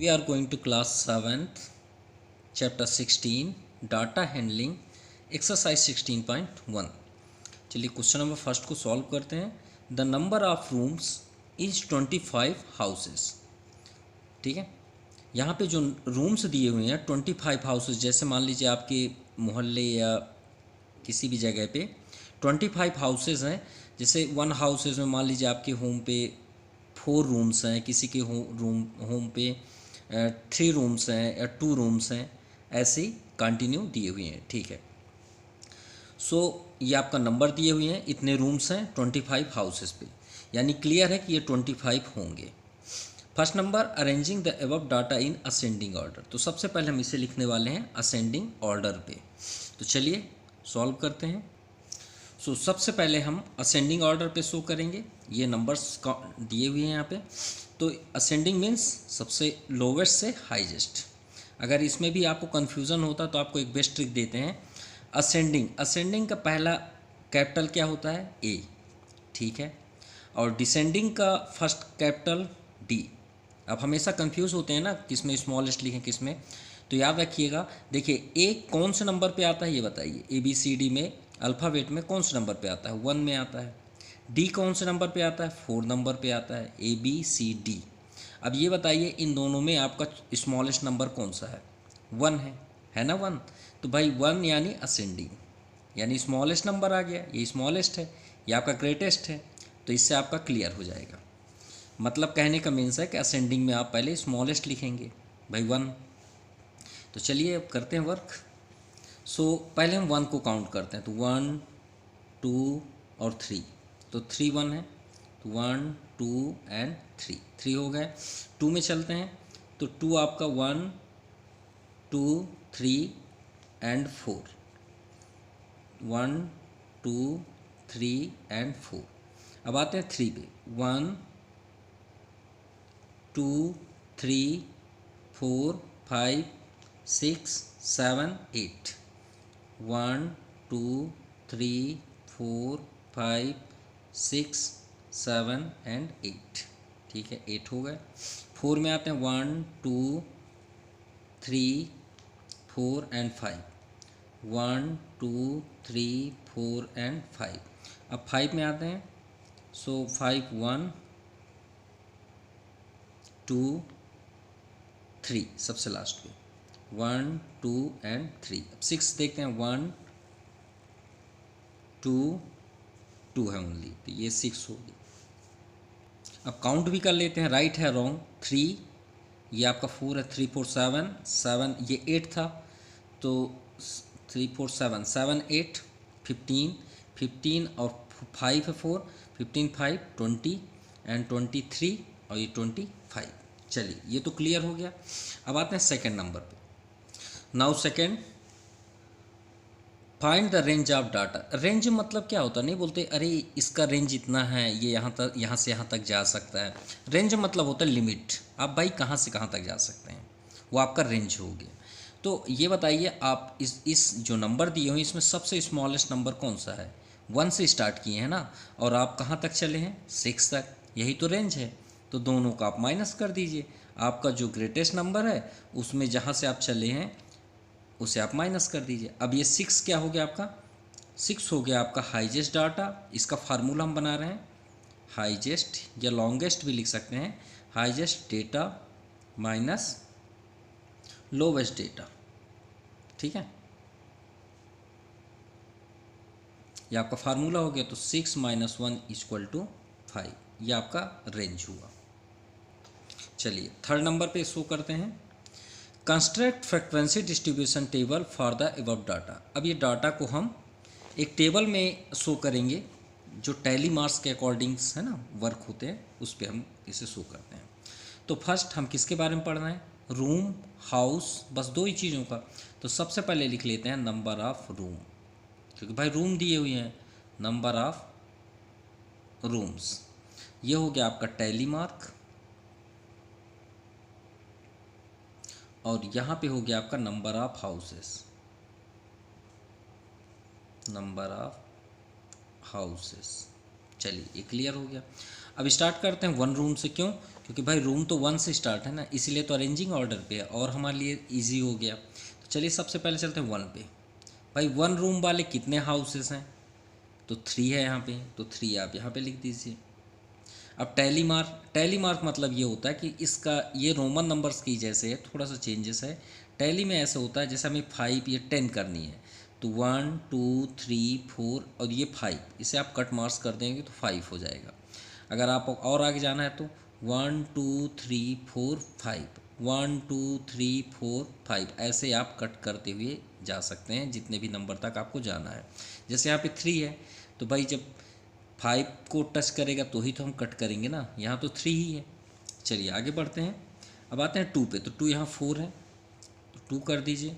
We are going to class 7th, chapter 16, data handling, exercise 16.1. चलिए question number first को solve करते हैं. The number of rooms is 25 houses. ठीक है, यहाँ पे जो रूम्स दिए हुए हैं 25 हाउसेस. जैसे मान लीजिए आपके मोहल्ले या किसी भी जगह पे 25 हाउसेस हैं. जैसे वन हाउसेस में मान लीजिए आपके होम पे 4 रूम्स हैं, किसी के होम पे 3 रूम्स हैं या 2 रूम्स हैं, ऐसे ही कंटिन्यू दिए हुए हैं. ठीक है, सो ये आपका नंबर दिए हुए हैं, इतने रूम्स हैं 25 हाउसेस पे, यानी क्लियर है कि ये 25 होंगे. First number, arranging the above data in ascending order. तो सबसे पहले हम इसे लिखने वाले हैं असेंडिंग ऑर्डर पे. तो चलिए सॉल्व करते हैं. सो सबसे पहले हम असेंडिंग ऑर्डर पे शो करेंगे. ये नंबर्स दिए हुए हैं यहाँ पे. तो असेंडिंग मीन्स सबसे लोवेस्ट से हाईएस्ट. अगर इसमें भी आपको कन्फ्यूज़न होता तो आपको एक बेस्ट ट्रिक देते हैं. असेंडिंग का पहला कैपिटल क्या होता है? ए. ठीक है, और डिसेंडिंग का फर्स्ट कैपिटल डी. अब हमेशा कंफ्यूज होते हैं ना, किस में स्मॉलेस्ट लिखें किस में. तो याद रखिएगा. देखिए, ए कौन से नंबर पे आता है ये बताइए. ए बी सी डी में अल्फ़ाबेट में कौन से नंबर पे आता है? 1 में आता है. डी कौन से नंबर पे आता है? 4 नंबर पे आता है. A B C D. अब ये बताइए इन दोनों में आपका स्मॉलेस्ट नंबर कौन सा है? 1 है ना 1. तो भाई 1 यानी असेंडिंग, यानी स्मॉलेस्ट नंबर आ गया. ये स्मॉलेस्ट है, ये आपका ग्रेटेस्ट है. तो इससे आपका क्लियर हो जाएगा. मतलब कहने का मीन्स है कि असेंडिंग में आप पहले स्मॉलेस्ट लिखेंगे भाई 1. तो चलिए अब करते हैं वर्क. सो पहले हम 1 को काउंट करते हैं. तो 1 2 और 3. तो 3 1 है. तो 1 2 एंड 3 हो गए. 2 में चलते हैं. तो 2 आपका 1 2 3 एंड 4. 1 2 3 एंड 4. अब आते हैं 3 पे. 1 2 3 4 5 6 7 8. 1 2 3 4 5 6 7 एंड 8. ठीक है, 8 हो गए. 4 में आते हैं. 1 2 3 4 एंड 5. 1 2 3 4 एंड 5. अब 5 में आते हैं. सो 5 1 2 3 सबसे लास्ट पे. 1 2 एंड 3. अब 6 देखते हैं. 1 2 2 है ओनली, तो ये 6 होगी. अब काउंट भी कर लेते हैं, राइट है रॉन्ग. 3 ये आपका 4 है. 3 4 7 7 ये 8 था. तो 3 4 7 7 8 15 15 और 5 है 4. 15 5 20 एंड 23 और ये 25. चलिए ये तो क्लियर हो गया. अब आते हैं सेकंड नंबर पे. Now second, find the range of data. Range मतलब क्या होता है? नहीं बोलते अरे इसका रेंज इतना है, ये यहाँ से यहाँ तक जा सकता है. रेंज मतलब होता है लिमिट. आप भाई कहाँ से कहाँ तक जा सकते हैं, वो आपका रेंज हो गया. तो ये बताइए आप इस जो नंबर दिए हुए इसमें सबसे स्मॉलेस्ट नंबर कौन सा है? 1 से स्टार्ट किए हैं ना, और आप कहाँ तक चले हैं? 6 तक. यही तो रेंज है. तो दोनों का आप माइनस कर दीजिए. आपका जो ग्रेटेस्ट नंबर है उसमें जहाँ से आप चले हैं उसे आप माइनस कर दीजिए. अब ये 6 क्या हो गया आपका? 6 हो गया आपका हाईएस्ट डाटा. इसका फार्मूला हम बना रहे हैं. हाईएस्ट या लॉन्गेस्ट भी लिख सकते हैं. Highest data minus lowest data. ठीक है, ये आपका फार्मूला हो गया. तो 6 - 1 = 5. ये आपका रेंज हुआ. चलिए थर्ड नंबर पे शो करते हैं. Construct frequency distribution table for the above data. अब ये डाटा को हम एक टेबल में शो करेंगे जो टैली मार्क्स के अकॉर्डिंग्स है ना वर्क होते हैं, उस पर हम इसे शो करते हैं. तो फर्स्ट हम किसके बारे में पढ़ रहे हैं? रूम, हाउस, बस 2 ही चीज़ों का. तो सबसे पहले लिख लेते हैं नंबर ऑफ रूम, क्योंकि भाई रूम दिए हुए हैं. नंबर ऑफ रूम्स, ये हो गया आपका टैली मार्क. और यहाँ पे हो गया आपका number of houses. Number of houses. चलिए ये क्लियर हो गया. अब स्टार्ट करते हैं 1 रूम से। क्यों? क्योंकि भाई रूम तो 1 से स्टार्ट है ना, इसीलिए तो अरेंजिंग ऑर्डर पे है और हमारे लिए ईजी हो गया। तो चलिए सबसे पहले चलते हैं 1 पे। भाई 1 रूम वाले कितने हाउसेस हैं? तो 3 है यहाँ पे, तो 3 आप यहाँ पे लिख दीजिए। अब टैली मार्क मतलब ये होता है कि इसका ये रोमन नंबर्स की जैसे है, थोड़ा सा चेंजेस है। टैली में ऐसा होता है जैसे हमें 5 या 10 करनी है तो 1 2 3 4 और ये 5, इसे आप कट मार्क्स कर देंगे तो 5 हो जाएगा। अगर आप और आगे जाना है तो 1 2 3 4 5, 1 2 3 4 5, ऐसे आप कट करते हुए जा सकते हैं जितने भी नंबर तक आपको जाना है। जैसे यहाँ पे 3 है तो भाई जब 5 को टच करेगा तो ही तो हम कट करेंगे ना, यहाँ तो 3 ही है। चलिए आगे बढ़ते हैं। अब आते हैं 2 पे, तो 2 यहाँ 4 है तो 2 कर दीजिए।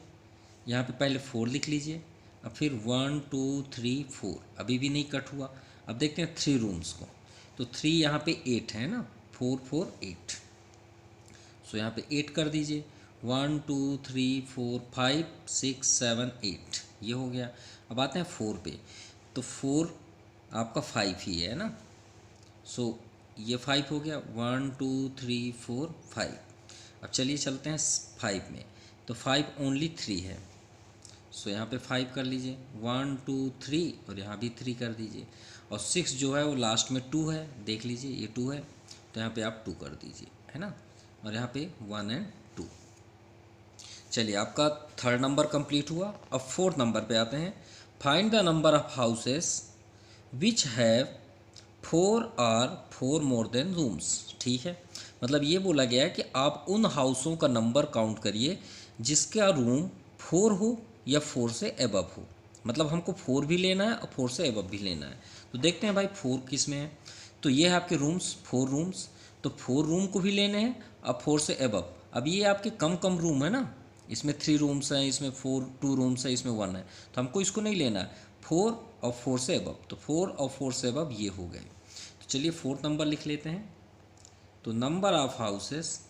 यहाँ पे पहले 4 लिख लीजिए, अब फिर 1 2 3 4, अभी भी नहीं कट हुआ। अब देखते हैं 3 रूम्स को, तो 3 यहाँ पे 8 है ना, 4 4 8, सो यहाँ पे 8 कर दीजिए। 1 2 3 4 5 6 7 8, ये हो गया। अब आते हैं 4 पे, तो 4 आपका 5 ही है ना, सो ये 5 हो गया। 1 2 3 4 5। अब चलिए चलते हैं 5 में, तो 5 ओनली 3 है, सो यहाँ पे 5 कर लीजिए। 1 2 3 और यहाँ भी 3 कर दीजिए। और 6 जो है वो लास्ट में 2 है, देख लीजिए ये 2 है तो यहाँ पे आप 2 कर दीजिए, है ना। और यहाँ पे 1 और 2। चलिए आपका 3rd नंबर कंप्लीट हुआ। अब 4th नंबर पे आते हैं। Find the number of houses which have 4 और 4 मोर देन रूम्स। ठीक है, मतलब ये बोला गया है कि आप उन हाउसों का नंबर काउंट करिए जिसका रूम 4 हो या 4 से एबव हो। मतलब हमको 4 भी लेना है और 4 से एबव भी लेना है। तो देखते हैं भाई 4 किस में है, तो ये है आपके रूम्स, 4 रूम्स, तो 4 रूम को भी लेने हैं अब 4 से एबव। अब ये आपके कम कम रूम है ना, इसमें 3 रूम्स हैं, इसमें 2 रूम्स है, इसमें 1 है, तो हमको इसको नहीं लेना है। 4 और 4 से एबव, तो 4 और 4 से एबव ये हो गए। तो चलिए 4th नंबर लिख लेते हैं। तो number of houses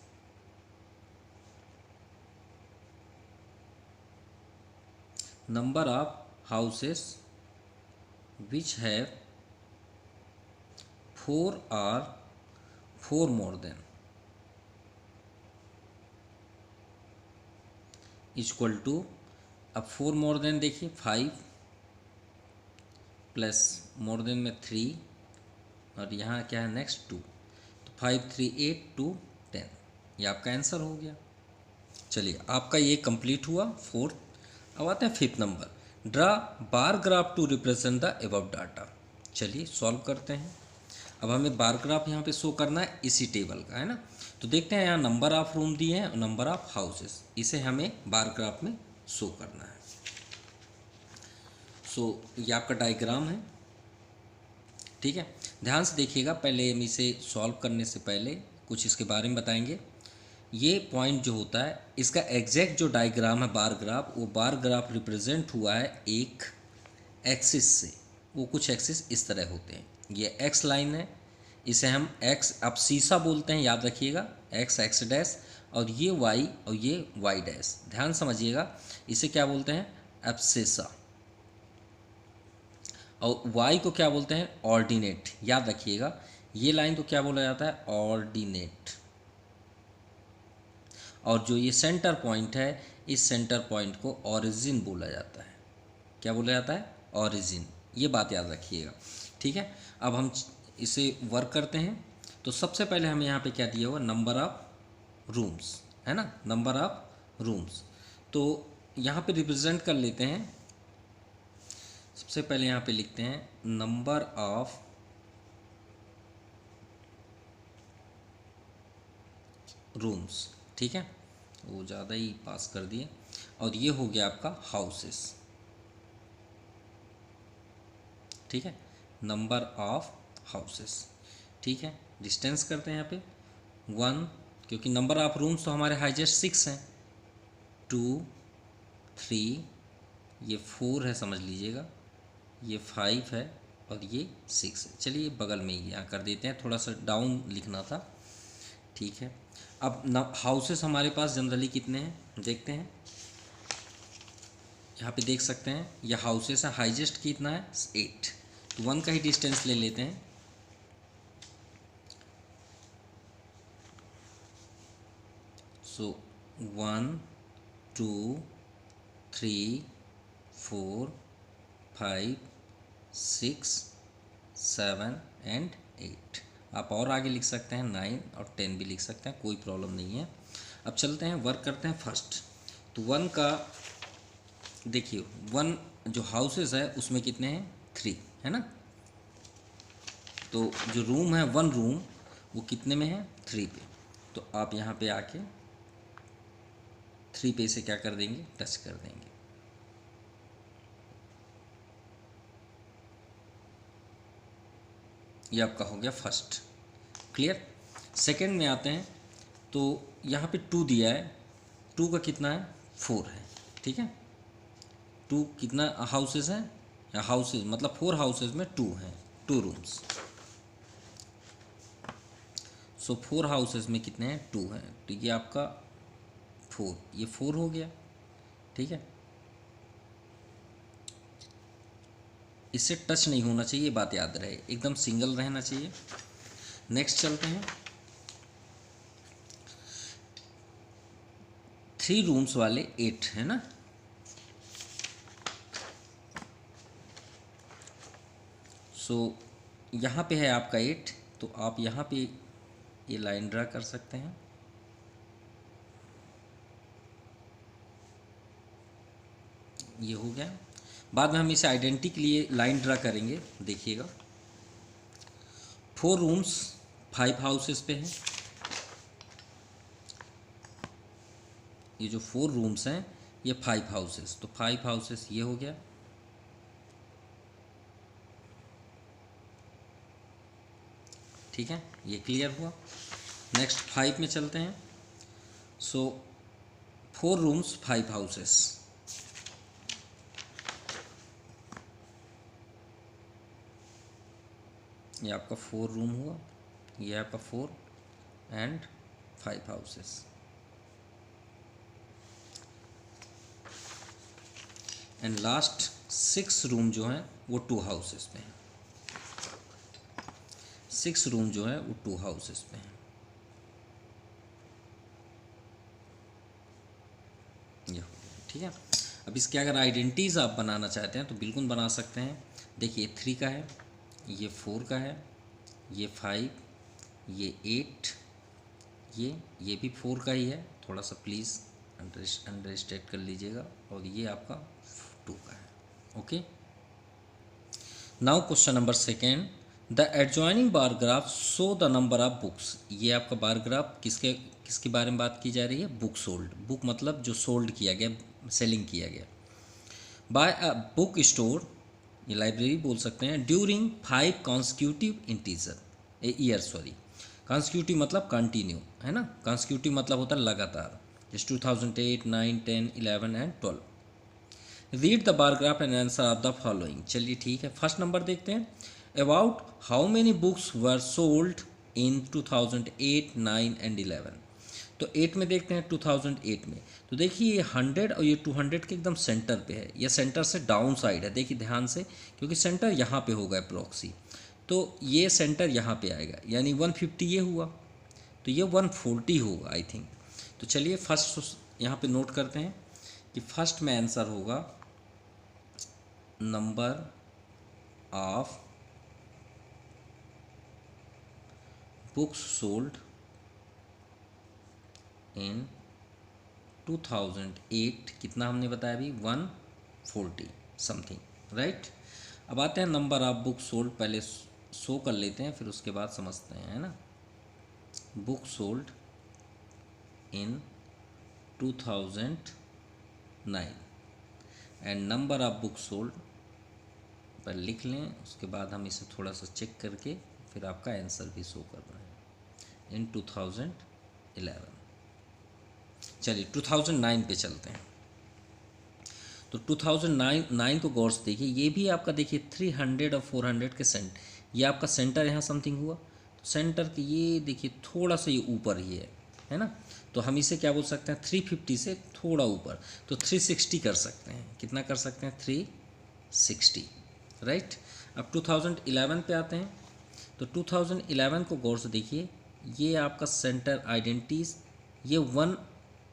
which have 4 or 4 more than equal to, अब 4 मोर देन देखिए 5 प्लस मोर देन में 3 और यहाँ क्या है नेक्स्ट 2, तो 5 3 8 2 10, ये आपका आंसर हो गया। चलिए आपका ये कंप्लीट हुआ 4th। अब आते हैं 5th number. Draw bar graph to represent the above data. चलिए सॉल्व करते हैं। अब हमें बार ग्राफ यहाँ पे शो करना है इसी टेबल का, है ना। तो देखते हैं यहाँ नंबर ऑफ रूम दिए हैं और नंबर ऑफ हाउसेस, इसे हमें बार ग्राफ में शो करना है। सो ये आपका डायग्राम है, ठीक है। ध्यान से देखिएगा, पहले हम इसे सॉल्व करने से पहले कुछ इसके बारे में बताएंगे। ये पॉइंट जो होता है इसका एग्जैक्ट जो डायग्राम है बार ग्राफ, वो बार ग्राफ रिप्रेजेंट हुआ है एक एक्सिस से। वो कुछ एक्सिस इस तरह होते हैं, ये एक्स लाइन है, इसे हम एक्स अब शीशा बोलते हैं, याद रखिएगा, एक्स एक्स डैश, और ये वाई और ये वाई डैश। ध्यान समझिएगा, इसे क्या बोलते हैं एब्सेसा, और वाई को क्या बोलते हैं ऑर्डिनेट। याद रखिएगा, ये लाइन को क्या बोला जाता है ऑर्डिनेट। और जो ये सेंटर पॉइंट है, इस सेंटर पॉइंट को ओरिजिन बोला जाता है। क्या बोला जाता है ओरिजिन, ये बात याद रखिएगा, ठीक है। अब हम इसे वर्क करते हैं। तो सबसे पहले हमें यहाँ पे क्या दिया हुआ नंबर ऑफ रूम्स, है ना, नंबर ऑफ रूम्स। तो यहाँ पे रिप्रेजेंट कर लेते हैं। सबसे पहले यहाँ पे लिखते हैं नंबर ऑफ रूम्स, ठीक है, वो ज़्यादा ही पास कर दिए। और ये हो गया आपका हाउसेस, ठीक है, नंबर ऑफ हाउसेस, ठीक है। डिस्टेंस करते हैं यहाँ पे 1, क्योंकि नंबर ऑफ रूम्स तो हमारे हाईएस्ट 6 हैं, 2 3, ये 4 है समझ लीजिएगा, ये 5 है और ये 6 है। चलिए बगल में ही यहाँ कर देते हैं, थोड़ा सा डाउन लिखना था, ठीक है। अब हाउसेस हमारे पास जनरली कितने हैं देखते हैं। यहाँ पे देख सकते हैं ये हाउसेस है, हाईएस्ट कितना है 8, तो 1 का ही डिस्टेंस ले लेते हैं। सो 1 2 3 4 5 6 7 एंड 8। आप और आगे लिख सकते हैं 9 और 10 भी लिख सकते हैं, कोई प्रॉब्लम नहीं है। अब चलते हैं वर्क करते हैं फर्स्ट। तो 1 का देखिए 1 जो हाउसेस है उसमें कितने हैं 3 है ना। तो जो रूम है 1 रूम वो कितने में है 3 पे। तो आप यहाँ पे आके 3 पे से क्या कर देंगे टच कर देंगे। ये आपका हो गया फर्स्ट। क्लियर। सेकंड में आते हैं तो यहाँ पे 2 दिया है, 2 का कितना है 4 है, ठीक है। 2 कितना हाउसेस हैं या हाउसेस मतलब 4 हाउसेस में 2 हैं, 2 रूम्स। सो 4 हाउसेस में कितने हैं 2 हैं, तो ये आपका 4, ये 4 हो गया, ठीक है। इससे टच नहीं होना चाहिए, बात याद रहे, एकदम सिंगल रहना चाहिए। नेक्स्ट चलते हैं 3 रूम्स वाले 8 है ना। सो यहाँ पे है आपका 8, तो आप यहाँ पे ये लाइन ड्रा कर सकते हैं। ये हो गया। बाद में हम इसे आइडेंटिटी के लिए लाइन ड्रा करेंगे, देखिएगा। 4 रूम्स 5 हाउसेस पे हैं। ये जो 4 रूम्स हैं ये 5 हाउसेस, तो 5 हाउसेस ये हो गया। ठीक है, ये क्लियर हुआ। नेक्स्ट 5 में चलते हैं। सो 4 रूम्स 5 हाउसेस, ये आपका 4 रूम हुआ, ये आपका 4 and 5 houses. And last 6 room जो हैं वो 2 हाउसेस पे हैं। 6 रूम जो है वो 2 हाउसेस पे हैं। ये हो गया, ठीक है। अब इसके अगर आइडेंटिटीज़ आप बनाना चाहते हैं तो बिल्कुल बना सकते हैं। देखिए 3 का है, ये 4 का है, ये 5, ये 8, ये भी 4 का ही है, थोड़ा सा प्लीज़ अंडरस्टैंड कर लीजिएगा। और ये आपका 2 का है। Okay, now question number second, the adjoining bar graph show the number of books. ये आपका बार ग्राफ किसके बारे में बात की जा रही है, बुक सोल्ड। बुक मतलब जो सोल्ड किया गया, सेलिंग किया गया बाय अ बुक स्टोर, ये लाइब्रेरी बोल सकते हैं, ड्यूरिंग 5 कॉन्सिक्यूटिव ईयर। कॉन्सिक्यूटिव मतलब कंटिन्यू है ना, कॉन्सिक्यूटिव मतलब होता है लगातार, जैसे 2008, 9, 10, 11 and 12। Read the bar graph and answer of the following. चलिए ठीक है, फर्स्ट नंबर देखते हैं। About how many books were sold in 2008, 9 and 11। तो 8 में देखते हैं, 2008 में तो देखिए ये 100 और ये 200 के एकदम सेंटर पे है, ये सेंटर से डाउन साइड है, देखिए ध्यान से, क्योंकि सेंटर यहाँ पे होगा अप्रॉक्सी, तो ये सेंटर यहाँ पे आएगा, यानी 150 ये हुआ, तो ये 140 होगा आई थिंक। तो चलिए फर्स्ट यहाँ पे नोट करते हैं कि फर्स्ट में आंसर होगा number of books sold in 2008, कितना हमने बताया अभी, 140 समथिंग, राइट। अब आते हैं नंबर ऑफ बुक सोल्ड, पहले शो कर लेते हैं फिर उसके बाद समझते हैं, है ना। Book sold in 2009 and number of book sold पर लिख लें, उसके बाद हम इसे थोड़ा सा चेक करके फिर आपका आंसर भी शो कर रहे हैं इन 2011। चलिए 2009 पे चलते हैं। तो 2009 को गौर से देखिए, ये भी आपका देखिए 300 और 400 के ये आपका सेंटर यहाँ समथिंग हुआ, तो सेंटर के ये देखिए थोड़ा सा ये ऊपर ही है ना, तो हम इसे क्या बोल सकते हैं, 350 से थोड़ा ऊपर, तो 360 कर सकते हैं। कितना कर सकते हैं, 360, राइट। अब 2011 पे आते हैं। तो 2011 को गौर से देखिए, ये आपका सेंटर आइडेंटिटीज़, ये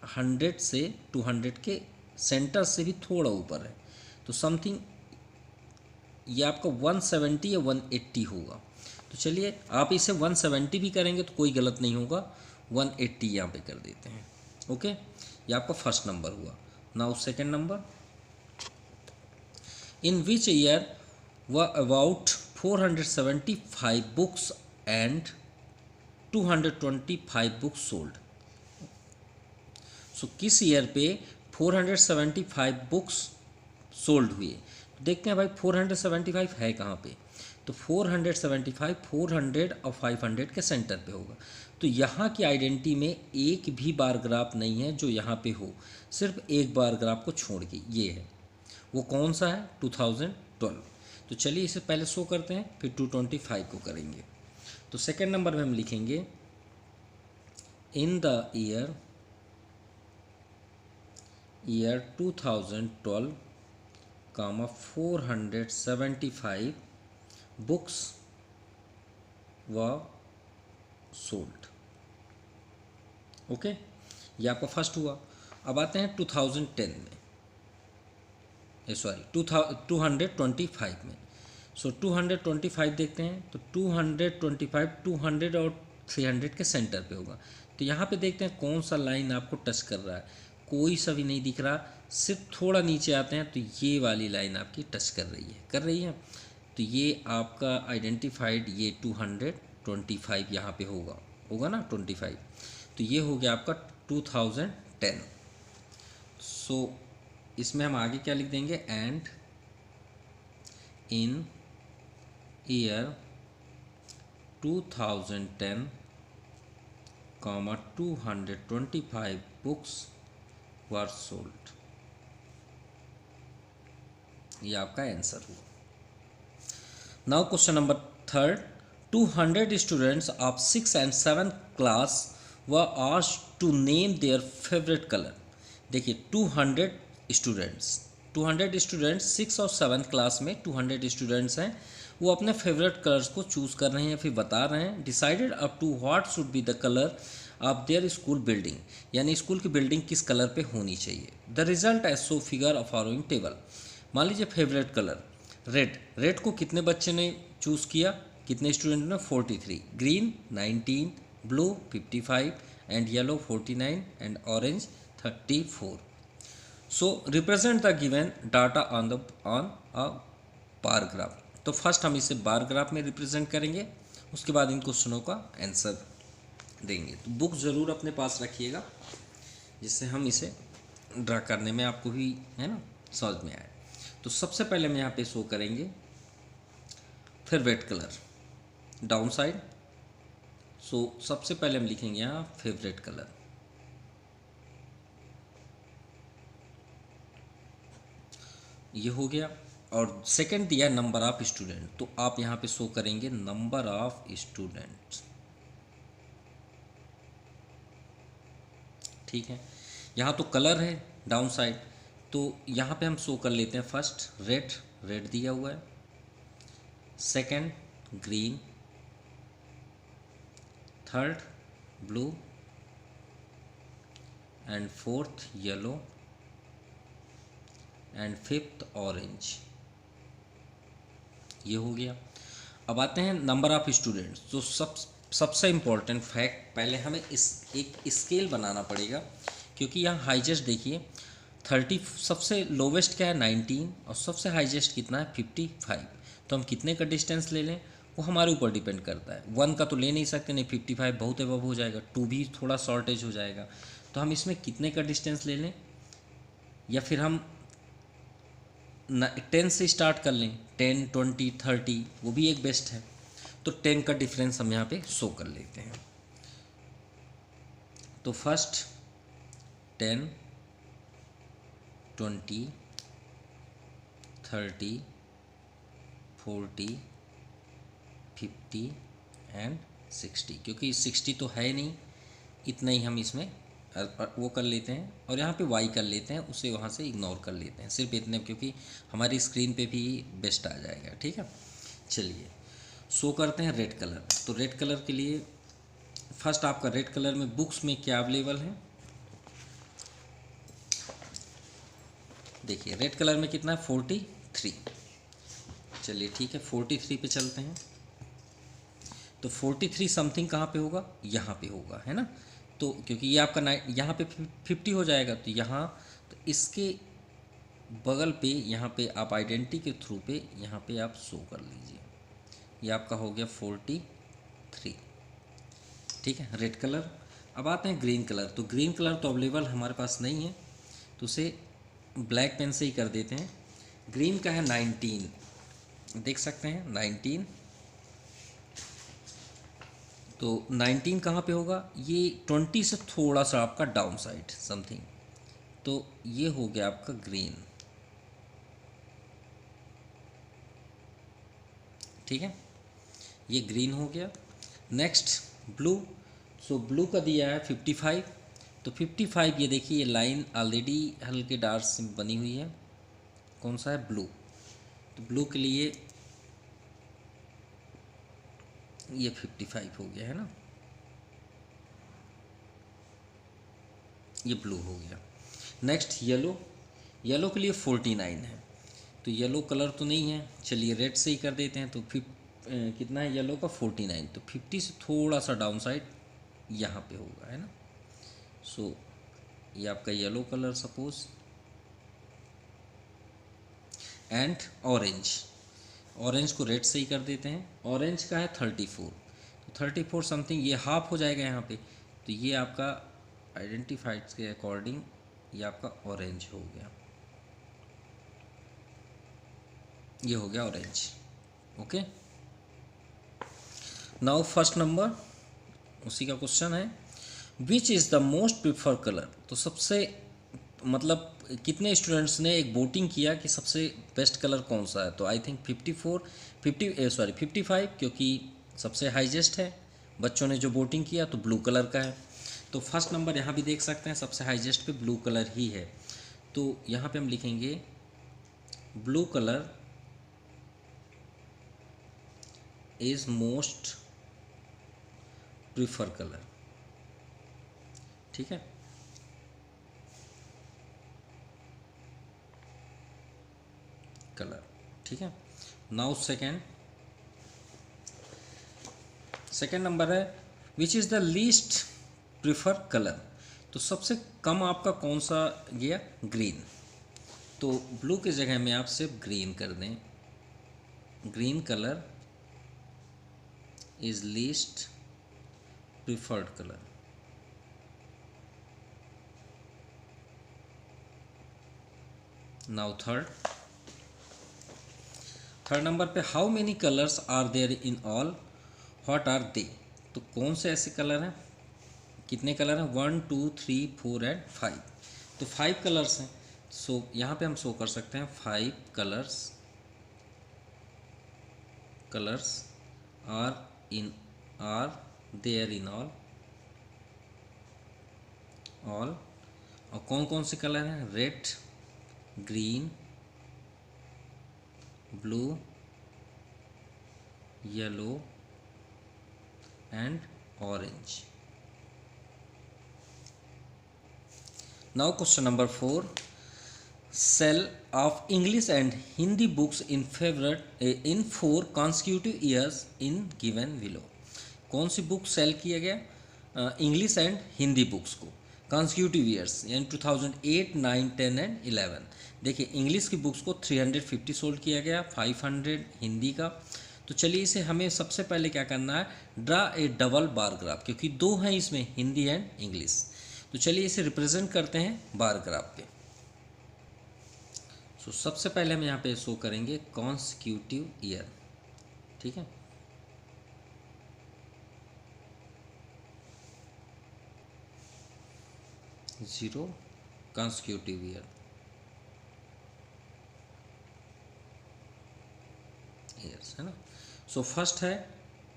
100 से 200 के सेंटर से भी थोड़ा ऊपर है, तो समथिंग ये आपका 170 या 180 होगा। तो चलिए आप इसे 170 भी करेंगे तो कोई गलत नहीं होगा, 180 यहाँ पे कर देते हैं। ओके, ये आपका फर्स्ट नंबर हुआ। Now second number, in which year was about 475 books and 225 books sold. So किस ईयर पे 475 बुक्स सोल्ड हुए। देखते हैं भाई 475 है कहाँ पे, तो 475 400 और 500 के सेंटर पे होगा। तो यहाँ की आइडेंटिटी में एक भी बार ग्राफ नहीं है जो यहाँ पे हो, सिर्फ एक बार ग्राफ को छोड़ के ये है। वो कौन सा है, 2012। तो चलिए इसे पहले शो करते हैं, फिर 225 को करेंगे। तो सेकेंड नंबर में हम लिखेंगे इन द ईयर 2012, 475 बुक्स व सोल्ड। ओके, ये आपका फर्स्ट हुआ। अब आते हैं 2010 में, सॉरी 225 में। सो 225 देखते हैं, तो 225 200 और 300 के सेंटर पे होगा। तो यहाँ पे देखते हैं कौन सा लाइन आपको टच कर रहा है, कोई सा भी नहीं दिख रहा। सिर्फ थोड़ा नीचे आते हैं तो ये वाली लाइन आपकी टच कर रही है। तो ये आपका आइडेंटिफाइड, ये 225 यहाँ पे होगा ना 25। तो ये हो गया आपका 2010। सो इसमें हम आगे क्या लिख देंगे, and in year 2010, 225 books were sold. ये आपका आंसर हुआ। Now question number third, 200 students of 6 and 7 class were asked to name their favourite colour. देखिए 200 स्टूडेंट्स 6 और 7 क्लास में 200 स्टूडेंट्स हैं, वो अपने फेवरेट कलर्स को चूज़ कर रहे हैं, फिर बता रहे हैं decided up to what should be the colour of their school building, यानी स्कूल की बिल्डिंग किस कलर पे होनी चाहिए। The result as so figure a following table. मान लीजिए फेवरेट कलर रेड को कितने बच्चे ने चूज़ किया, कितने स्टूडेंट ने, 43, green 19, blue 55 and yellow 49 and orange 34। So represent the given data on a bar graph. तो फर्स्ट हम इसे बार ग्राफ में रिप्रेजेंट करेंगे, उसके बाद इन क्वेश्चनों का आंसर देंगे। तो बुक ज़रूर अपने पास रखिएगा जिससे हम इसे ड्रा करने में आपको भी है ना समझ में आए। तो सबसे पहले हम यहाँ पे शो करेंगे फेवरेट कलर डाउन साइड। सो सबसे पहले हम लिखेंगे यहाँ फेवरेट कलर। ये हो गया। और सेकंड दिया नंबर ऑफ स्टूडेंट, तो आप यहाँ पे शो करेंगे नंबर ऑफ स्टूडेंट्स। ठीक है, यहाँ तो कलर है डाउन साइड, तो यहाँ पे हम शो कर लेते हैं फर्स्ट रेड दिया हुआ है, second green, third blue and fourth yellow and fifth orange. ये हो गया। अब आते हैं नंबर ऑफ स्टूडेंट्स। तो सबसे इम्पोर्टेंट फैक्ट, पहले हमें एक स्केल बनाना पड़ेगा, क्योंकि यहाँ हाईएस्ट देखिए 30, सबसे लोवेस्ट क्या है 19 और सबसे हाईएस्ट कितना है 55। तो हम कितने का डिस्टेंस ले लें वो हमारे ऊपर डिपेंड करता है। 1 का तो ले नहीं सकते, नहीं 55 बहुत एबव हो जाएगा, 2 भी थोड़ा शॉर्टेज हो जाएगा। तो हम इसमें कितने का डिस्टेंस ले लें, या फिर हम 10 से स्टार्ट कर लें, 10, 20, 30, वो भी एक बेस्ट है। तो 10 का डिफरेंस हम यहाँ पे शो कर लेते हैं। तो फर्स्ट 10, 20, 30, 40, 50 एंड 60, क्योंकि 60 तो है नहीं, इतना ही हम इसमें वो कर लेते हैं। और यहाँ पे y कर लेते हैं, उसे वहाँ से इग्नोर कर लेते हैं, सिर्फ इतने, क्योंकि हमारी स्क्रीन पे भी बेस्ट आ जाएगा। ठीक है, चलिए शो करते हैं रेड कलर। तो रेड कलर के लिए फर्स्ट आपका रेड कलर में बुक्स में क्या अवेलेबल है, देखिए रेड कलर में कितना है 43। चलिए ठीक है 43 पे चलते हैं। तो 43 समथिंग कहाँ पे होगा, यहाँ पे होगा, है ना। तो क्योंकि ये आपका यहाँ पे 50 हो जाएगा, तो यहाँ तो इसके बगल पे यहाँ पे आप आइडेंटिटी के थ्रू पे यहाँ पे आप शो कर लीजिए। ये आपका हो गया 43, ठीक है, रेड कलर। अब आते हैं ग्रीन कलर। तो ग्रीन कलर तो अवेलेबल हमारे पास नहीं है, तो उसे ब्लैक पेन से ही कर देते हैं। ग्रीन का है 19, देख सकते हैं 19। तो 19 कहाँ पे होगा, ये 20 से थोड़ा सा आपका डाउन साइड समथिंग। तो ये हो गया आपका ग्रीन, ठीक है, ये ग्रीन हो गया। Next blue. सो ब्लू का दिया है 55। तो 55 ये देखिए ये लाइन ऑलरेडी हल्के डार्क से बनी हुई है। कौन सा है, ब्लू। तो ब्लू के लिए ये 55 हो गया, है ना, ये ब्लू हो गया। Next yellow. येलो के लिए 49 है। तो येलो कलर तो नहीं है, चलिए रेड से ही कर देते हैं। तो कितना है येलो का 49। तो 50 से थोड़ा सा डाउन साइड यहाँ पे होगा, है ना। सो ये आपका yellow colour suppose. And orange. Orange को रेड से ही कर देते हैं। ऑरेंज का है 34। तो 34 समथिंग ये हाफ हो जाएगा यहाँ पे। तो ये आपका आइडेंटिफाइड के अकॉर्डिंग ये आपका ऑरेंज हो गया, ये हो गया orange. Okay, now first number उसी का क्वेश्चन है, which is the most prefer colour. तो सबसे मतलब कितने स्टूडेंट्स ने एक वोटिंग किया कि सबसे बेस्ट कलर कौन सा है। तो आई थिंक 55, क्योंकि सबसे हाईएस्ट है। बच्चों ने जो वोटिंग किया तो ब्लू कलर का है। तो फर्स्ट नंबर यहाँ भी देख सकते हैं, सबसे हाईएस्ट पे ब्लू कलर ही है। तो यहाँ पे हम लिखेंगे blue colour is most prefer colour, ठीक है। कलर, ठीक है। नाउ सेकेंड नंबर है which is the least prefer colour. तो सबसे कम आपका कौन सा गया, ग्रीन। तो ब्लू की जगह में आप सिर्फ ग्रीन कर दें। Green colour is least preferred colour. Now third number पे how many colours are there in all, what are they. तो कौन से ऐसे कलर हैं, कितने कलर हैं, 1 2 3 4 एंड 5। तो 5 कलर्स हैं। सो यहाँ पे हम शो कर सकते हैं 5 colours are there in all. और कौन कौन से कलर हैं, red, green, blue, yellow and orange. Now question number 4, sale of English and Hindi books in 4 consecutive years in given below. कौन सी बुक सेल किया गया, इंग्लिश एंड हिंदी बुक्स को कॉन्सिक्यूटिव ईयर्स, यानी 2008, 9, 10 एंड 11। देखिए इंग्लिश की बुक्स को 350 सोल्ड किया गया, 500 हिंदी का। तो चलिए इसे हमें सबसे पहले क्या करना है, draw A double bar graph, क्योंकि 2 हैं इसमें, हिंदी एंड इंग्लिश। तो चलिए इसे रिप्रेजेंट करते हैं बार ग्राफ पे। सो सबसे पहले हम यहाँ पे शो करेंगे कॉन्सिक्यूटिव ईयर, ठीक है। जीरो कॉन्सिक्यूटिव ईयर, ईयर्स, है ना। सो फर्स्ट है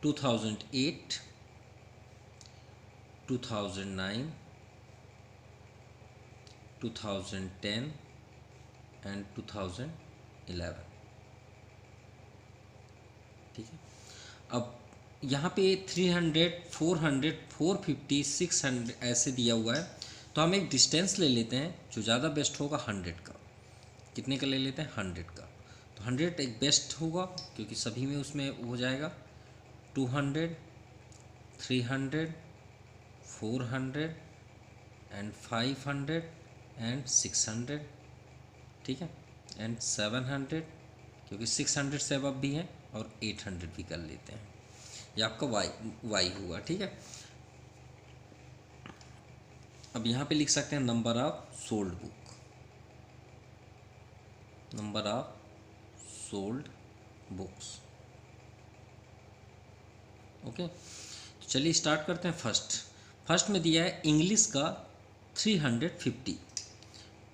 2008, 2009, 2010 एंड 2011, ठीक है। अब यहाँ पे 300, 400, 450, 600 ऐसे दिया हुआ है। तो हम एक डिस्टेंस ले लेते हैं जो ज़्यादा बेस्ट होगा 100 का। कितने का ले लेते हैं, 100 का। तो 100 एक बेस्ट होगा क्योंकि सभी में उसमें हो जाएगा। 200, 300, 400 एंड 500 एंड 600, ठीक है, एंड 700 क्योंकि 600 से अब भी है, और 800 भी कर लेते हैं। ये आपका वाई हुआ, ठीक है। अब यहाँ पे लिख सकते हैं number of sold book, number of sold books. Okay, तो चलिए स्टार्ट करते हैं। फर्स्ट में दिया है इंग्लिश का 350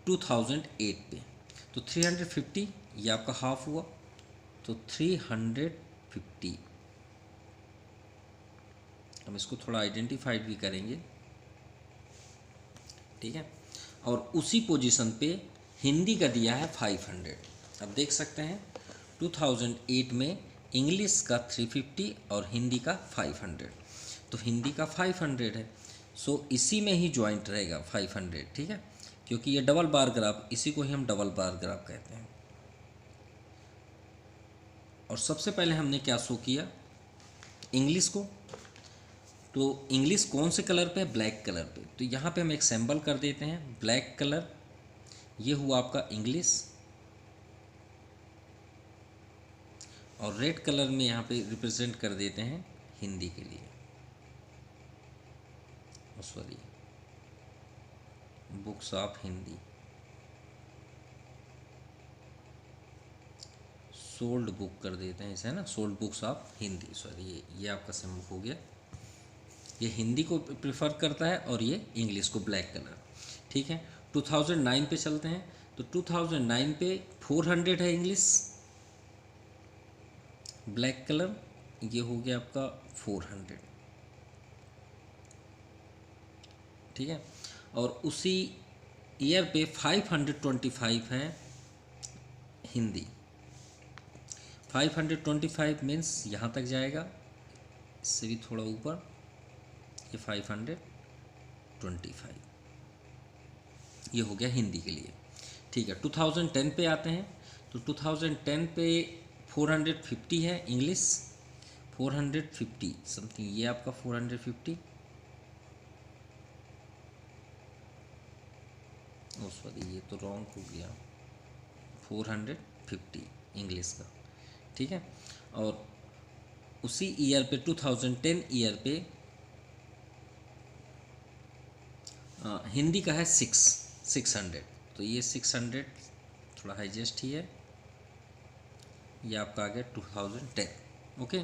2008 पे, तो 350 ये आपका हाफ हुआ, तो 350। हम इसको थोड़ा आइडेंटिफाइड भी करेंगे, ठीक है। और उसी पोजीशन पे हिंदी का दिया है 500। अब देख सकते हैं 2008 में इंग्लिश का 350 और हिंदी का 500, तो हिंदी का 500 है, सो इसी में ही ज्वाइंट रहेगा 500, ठीक है, क्योंकि ये डबल बार ग्राफ, इसी को ही हम डबल बार ग्राफ कहते हैं। और सबसे पहले हमने क्या शो किया, इंग्लिश को, तो इंग्लिश कौन से कलर पे है, ब्लैक कलर पे, तो यहाँ पे हम एक सिंबल कर देते हैं ब्लैक कलर, ये हुआ आपका इंग्लिश, और रेड कलर में यहाँ पे रिप्रेजेंट कर देते हैं हिंदी के लिए, sorry books of Hindi, sold book कर देते हैं इसे, है ना, sold books of Hindi, sorry ये आपका सिंबल हो गया। ये हिंदी को प्रेफर करता है और ये इंग्लिश को, ब्लैक कलर, ठीक है। 2009 पे चलते हैं, तो 2009 पे 400 है इंग्लिश, ब्लैक कलर, ये हो गया आपका 400, ठीक है। और उसी ईयर पे 525 है हिंदी, 525 मीन्स यहाँ तक जाएगा, इससे भी थोड़ा ऊपर, ये 525, ये हो गया हिंदी के लिए, ठीक है। 2010 पे आते हैं, तो 2010 पे 450 है इंग्लिश, 450 समथिंग, ये आपका 450, सॉरी ये तो रॉन्ग हो गया, 450 इंग्लिश का, ठीक है। और उसी ईयर पे 2010 ईयर पे हिंदी का है 600, तो ये 600 थोड़ा हाईजेस्ट ही है, ये आपका आ गया 2010, ओके।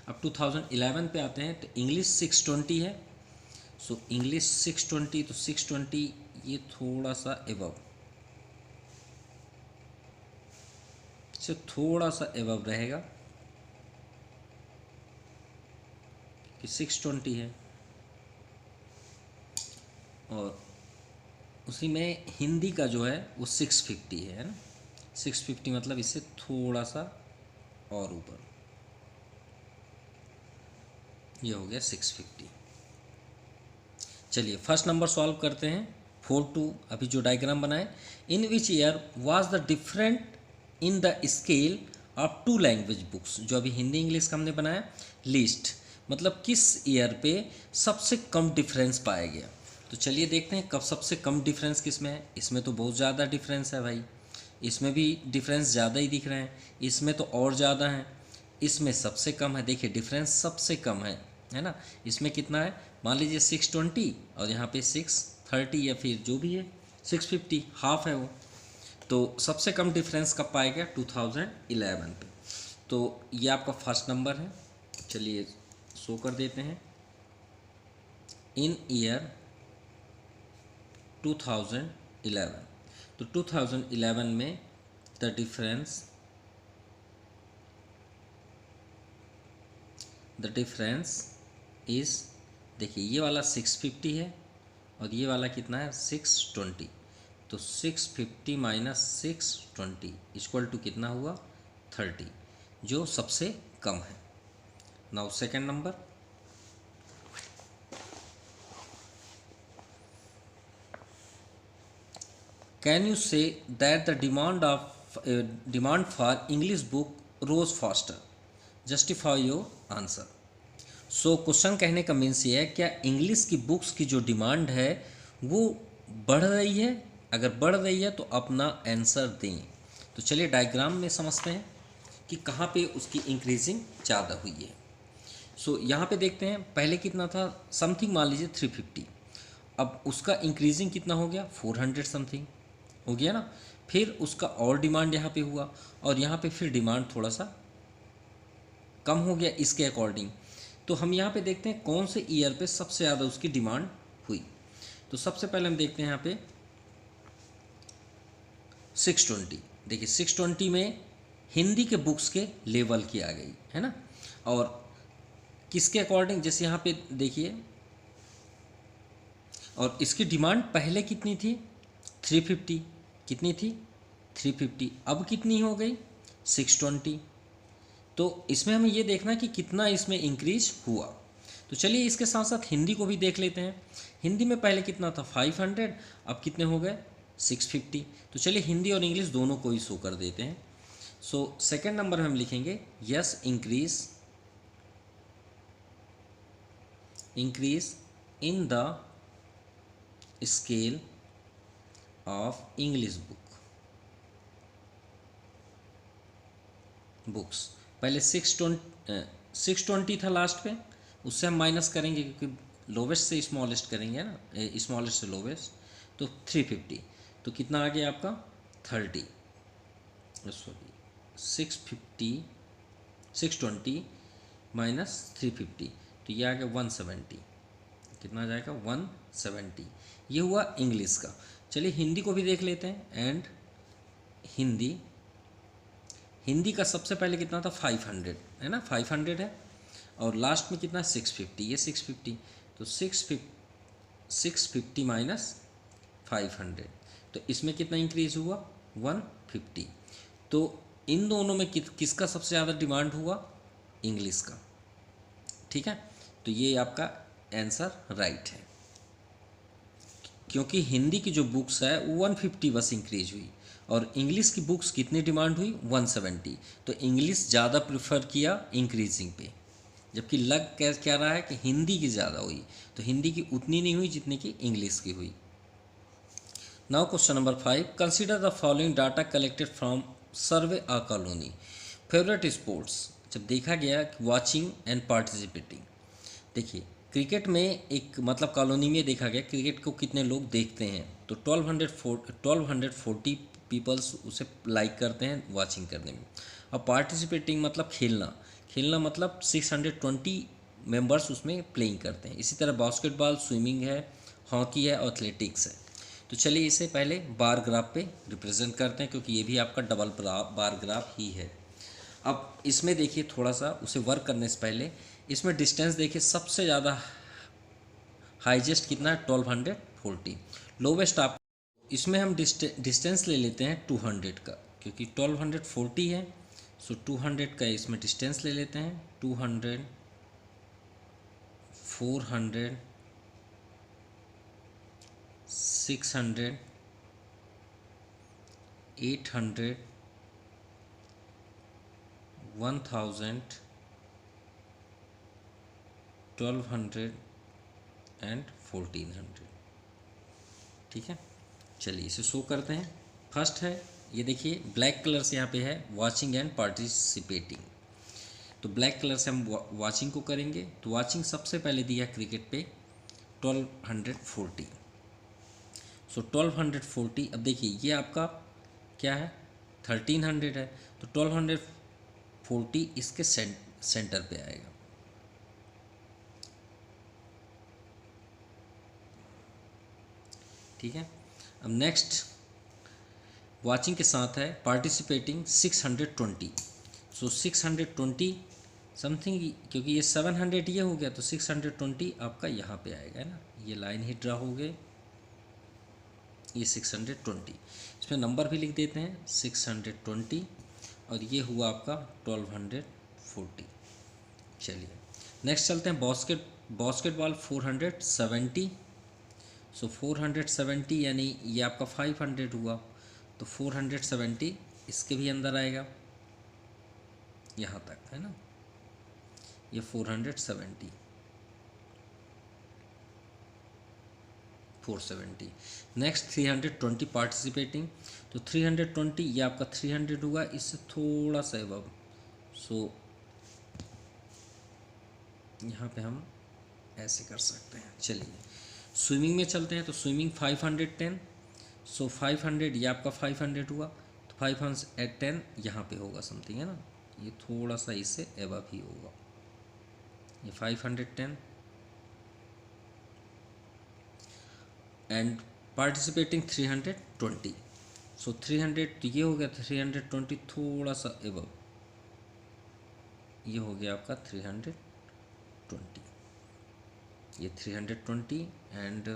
अब 2011 पे आते हैं, तो इंग्लिश 620 है, सो इंग्लिश 620, तो 620 ये थोड़ा सा एबव, से थोड़ा सा एबव रहेगा कि 620 है, और उसी में हिंदी का जो है वो 650 है ना, 650 मतलब इससे थोड़ा सा और ऊपर, ये हो गया 650। चलिए फर्स्ट नंबर सॉल्व करते हैं, 4-2, अभी जो डायग्राम बनाए, in which year was the different in the scale of 2 language books, जो अभी हिंदी इंग्लिश का हमने बनाया, लिस्ट मतलब किस ईयर पे सबसे कम डिफरेंस पाया गया। तो चलिए देखते हैं कब सबसे कम डिफरेंस किस में है, इसमें तो बहुत ज़्यादा डिफरेंस है भाई, इसमें भी डिफरेंस ज़्यादा ही दिख रहे हैं, इसमें तो और ज़्यादा है, इसमें सबसे कम है, देखिए डिफरेंस सबसे कम है ना, इसमें कितना है, मान लीजिए 620 और यहाँ पे 630 या फिर जो भी है 650, हाफ है वो, तो सबसे कम डिफरेंस कब पाया गया, 2011 पे। तो ये आपका फर्स्ट नंबर है, चलिए शो कर देते हैं, इन ईयर 2011, तो 2011 में द डिफरेंस इज़, देखिए ये वाला 650 है और ये वाला कितना है 620, तो 650 माइनस 620 इक्वल टू कितना हुआ 30, जो सबसे कम है। Now second number, can you say that the demand for English book rose faster, justify your answer. So question कहने का मीन्स ये है, क्या इंग्लिश की बुक्स की जो डिमांड है वो बढ़ रही है? अगर बढ़ रही है तो अपना आंसर दें। तो चलिए डायग्राम में समझते हैं कि कहाँ पे उसकी इंक्रीजिंग ज़्यादा हुई है। सो यहाँ पे देखते हैं, पहले कितना था, समथिंग मान लीजिए 350, अब उसका इंक्रीजिंग कितना हो गया, 400 समथिंग हो गया ना। फिर उसका और डिमांड यहाँ पे हुआ, और यहाँ पे फिर डिमांड थोड़ा सा कम हो गया इसके अकॉर्डिंग। तो हम यहाँ पे देखते हैं कौन से ईयर पे सबसे ज़्यादा उसकी डिमांड हुई। तो सबसे पहले हम देखते हैं यहाँ पे 620। देखिए 620 में हिंदी के बुक्स के लेवल की आ गई है ना, और किसके अकॉर्डिंग, जैसे यहाँ पे देखिए, और इसकी डिमांड पहले कितनी थी, 350, कितनी थी 350, अब कितनी हो गई 620। तो इसमें हमें ये देखना कि कितना इसमें इंक्रीज हुआ। तो चलिए इसके साथ साथ हिंदी को भी देख लेते हैं। हिंदी में पहले कितना था 500, अब कितने हो गए 650। तो चलिए हिंदी और इंग्लिश दोनों को ही शो कर देते हैं। सो सेकेंड नंबर में हम लिखेंगे yes increase in the scale of English books. पहले 620 था लास्ट पे, उससे हम माइनस करेंगे क्योंकि लोवेस्ट से स्मॉलेस्ट करेंगे ना, स्मॉलेस्ट से लोवेस्ट, तो 350। तो कितना आ गया आपका 30, सॉरी 620 माइनस 350, तो ये आ गया 170। कितना आ जाएगा 170। ये हुआ इंग्लिश का। चलिए हिंदी को भी देख लेते हैं। एंड हिंदी का सबसे पहले कितना था 500 है ना, 500 है, और लास्ट में कितना 650, ये 650। तो 650 माइनस 500, तो इसमें कितना इंक्रीज हुआ 150। तो इन दोनों में किसका सबसे ज़्यादा डिमांड हुआ, इंग्लिश का। ठीक है, तो ये आपका आंसर राइट है, क्योंकि हिंदी की जो बुक्स है 150 बस इंक्रीज हुई, और इंग्लिश की बुक्स कितनी डिमांड हुई 170। तो इंग्लिश ज़्यादा प्रेफर किया इंक्रीजिंग पे, जबकि लग क्या रहा है कि हिंदी की ज़्यादा हुई। तो हिंदी की उतनी नहीं हुई जितनी कि इंग्लिश की हुई। Now question number 5, consider the following data collected from survey a colony. Favourite sports, जब देखा गया वॉचिंग एंड पार्टिसिपेटिंग। देखिए क्रिकेट में एक मतलब कॉलोनी में देखा गया क्रिकेट को कितने लोग देखते हैं, तो 1240 पीपल्स उसे लाइक करते हैं वॉचिंग करने में। और पार्टिसिपेटिंग मतलब खेलना मतलब 620 मेंबर्स उसमें प्लेइंग करते हैं। इसी तरह बास्केटबॉल, स्विमिंग है, हॉकी है, एथलेटिक्स है। तो चलिए इसे पहले बार ग्राफ पे रिप्रेजेंट करते हैं, क्योंकि ये भी आपका डबल बार ग्राफ ही है। अब इसमें देखिए थोड़ा सा उसे वर्क करने से पहले इसमें डिस्टेंस देखिए, सबसे ज़्यादा हाईएस्ट कितना है 1240, लोवेस्ट आप इसमें हम डिस्टेंस ले लेते हैं 200 का, क्योंकि 1240 है। सो 200 का इसमें डिस्टेंस ले लेते हैं, 200, 400, 600, 800, 1000, 1200 एंड 1400। ठीक है, चलिए इसे शो करते हैं। फर्स्ट है ये देखिए ब्लैक कलर से यहाँ पे है वॉचिंग एंड पार्टिसिपेटिंग। तो ब्लैक कलर से हम वॉचिंग को करेंगे, तो वॉचिंग सबसे पहले दिया क्रिकेट पे 1240। सो 1240, अब देखिए ये आपका क्या है 1300 है, तो 1240 इसके सेंटर पे आएगा। ठीक है, अब नेक्स्ट वॉचिंग के साथ है पार्टिसिपेटिंग 620। सो 620 समथिंग, क्योंकि ये 700 ये हो गया, तो 620 आपका यहाँ पे आएगा, है ना, ये लाइन ही ड्रा हो गए, ये 620। इसमें नंबर भी लिख देते हैं 620, और ये हुआ आपका 1240। चलिए नेक्स्ट चलते हैं बास्केटबॉल 470, सो 470 यानी ये आपका 500 हुआ, तो 470 इसके भी अंदर आएगा, यहाँ तक है ना, ये 470 470। नेक्स्ट 320 पार्टिसिपेटिंग, तो 320 ये आपका 300 हुआ, इससे थोड़ा सा एबव, सो यहाँ पे हम ऐसे कर सकते हैं। चलिए स्विमिंग में चलते हैं, तो स्विमिंग 510, सो 500 ये आपका 500 हुआ, तो 510 यहाँ पे होगा समथिंग है ना, ये थोड़ा सा इससे एबव ही होगा, ये 510 एंड पार्टिसिपेटिंग 320, सो 300 ये हो गया, 320 थोड़ा सा एबव, ये हो गया आपका 320, ये 320 एंड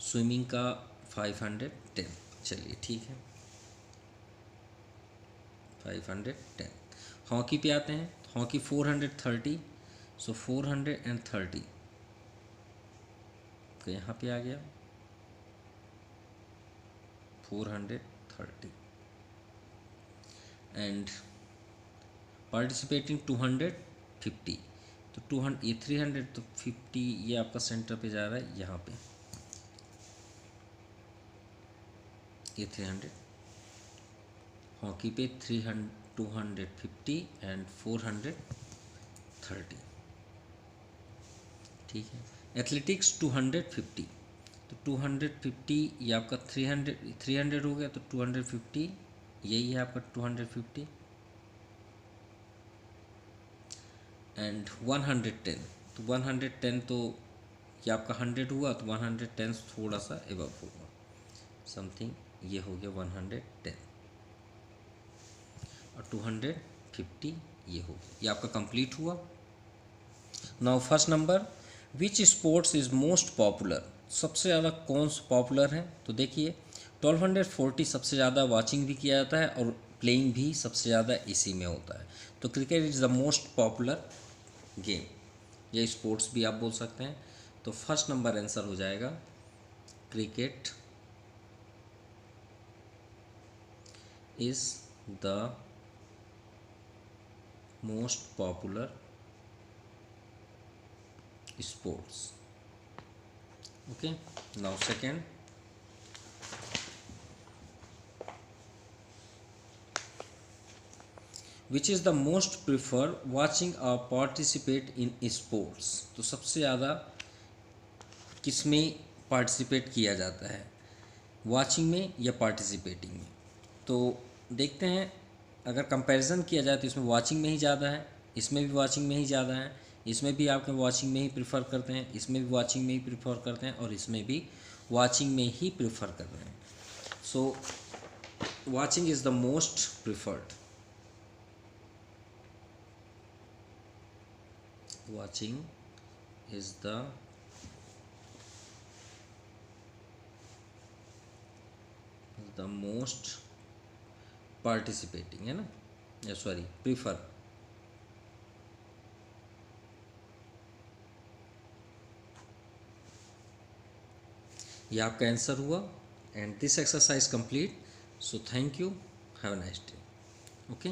स्विमिंग का 510। चलिए ठीक है, 510। हॉकी पे आते हैं, हॉकी 430, सो 430 तो यहाँ पे आ गया 430 एंड पार्टिसिपेटिंग 250, तो 200 ये 300 तो 50 ये आपका सेंटर पे जा रहा है, यहाँ पे ये 300, हॉकी पे 300 250 एंड 430, ठीक है। एथलेटिक्स 250, तो 250 ये आपका 300 हो गया, तो 250 यही है आपका 250 एंड 110, तो 110 तो ये आपका 100 हुआ, तो 110 थोड़ा सा एबव होगा समथिंग, ये हो गया 110 और 250 ये हो गया, ये आपका कंप्लीट हुआ। Now first number, which sports is most popular, सबसे ज़्यादा कौन सा पॉपुलर है, तो देखिए 1240 सबसे ज़्यादा वाचिंग भी किया जाता है और प्लेइंग भी सबसे ज़्यादा इसी में होता है, तो cricket is the most popular game, या स्पोर्ट्स भी आप बोल सकते हैं। तो फर्स्ट नंबर आंसर हो जाएगा cricket is the most popular sports. Okay, now second, which is the most prefer watching or participate in sports, तो सबसे ज़्यादा किस में पार्टिसिपेट किया जाता है, वाचिंग में या पार्टिसिपेटिंग में। तो देखते हैं, अगर कंपैरिजन किया जाए तो इसमें वाचिंग में ही ज़्यादा है, इसमें भी वाचिंग में ही ज़्यादा है, इसमें भी आपके वाचिंग में ही प्रेफर करते हैं, इसमें भी वाचिंग में ही प्रेफर करते हैं, और इसमें भी वाचिंग में ही प्रेफर कर रहे हैं। So watching is the most preferred, watching is the most participating है ना, या सॉरी प्रीफर, ये आपका आंसर हुआ and this exercise complete. So thank you, have a nice day. Okay.